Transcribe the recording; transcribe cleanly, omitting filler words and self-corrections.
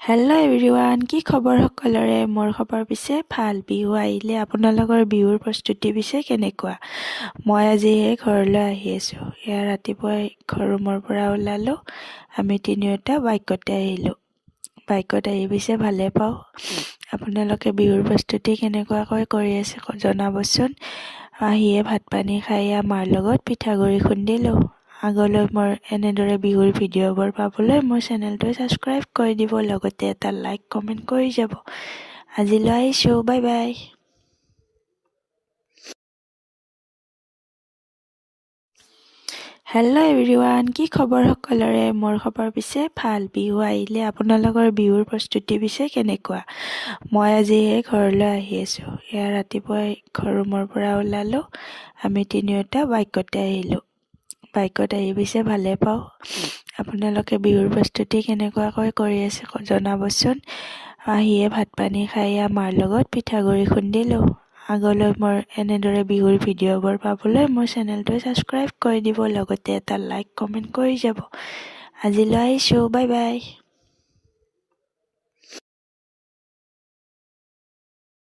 Hello' everyone, কি খবৰ সকলোৰে? মোৰ খবৰ পিছে ভাল। বিহু আহিলে আপোনালোকৰ বিহুৰ প্ৰস্তুতি পিছে কেনেকুৱা? মই আজি ঘৰলৈ আহি আছোঁ। এয়া ৰাতিপুৱাই ৰুমৰ পৰা ওলালোঁ। আমি তিনিওটা বাইকতে আহিলোঁ। বাইকত আহি পিছে ভালে পাওঁ। আপোনালোকে বিহুৰ প্ৰস্তুতি কেনেকুৱাকৈ কৰি আছে জনাবচোন। আহিয়ে ভাত পানী খাই মাৰ লগত পিঠাগুড়ি খুন্দিলোঁ। আগলৈ মোৰ এনেদৰে বিহুৰ ভিডিঅ'বোৰ পাবলৈ মোৰ চেনেলটো ছাবস্ক্ৰাইব কৰি দিব, লগতে এটা লাইক কমেণ্ট কৰি যাব। আজিলৈ আহিছোঁ, বাই বাই। হেল্ল' এভৰিৱান, কি খবৰ সকলোৰে? মোৰ খবৰ পিছে ভাল। বিহু আহিলে আপোনালোকৰ বিহুৰ প্ৰস্তুতি পিছে কেনেকুৱা? মই আজি ঘৰলৈ আহি আছোঁ। এয়া ৰাতিপুৱাই ৰুমৰ পৰা ওলালোঁ। আমি তিনিওটা বাইকতে আহিলোঁ। বাইকত আহি পিছে ভালে পাওঁ। আপোনালোকে বিহুৰ প্ৰস্তুতি কেনেকুৱাকৈ কৰি আছে জনাবচোন। আহিয়ে ভাত পানী খাই মাৰ লগত পিঠাগুড়ি খুন্দিলোঁ। আগলৈ মোৰ এনেদৰে বিহুৰ ভিডিঅ'বোৰ পাবলৈ মোৰ চেনেলটো ছাবস্ক্ৰাইব কৰি দিব, লগতে এটা লাইক কমেণ্ট কৰি যাব। আজিলৈ আহিছোঁ, বাই বাই।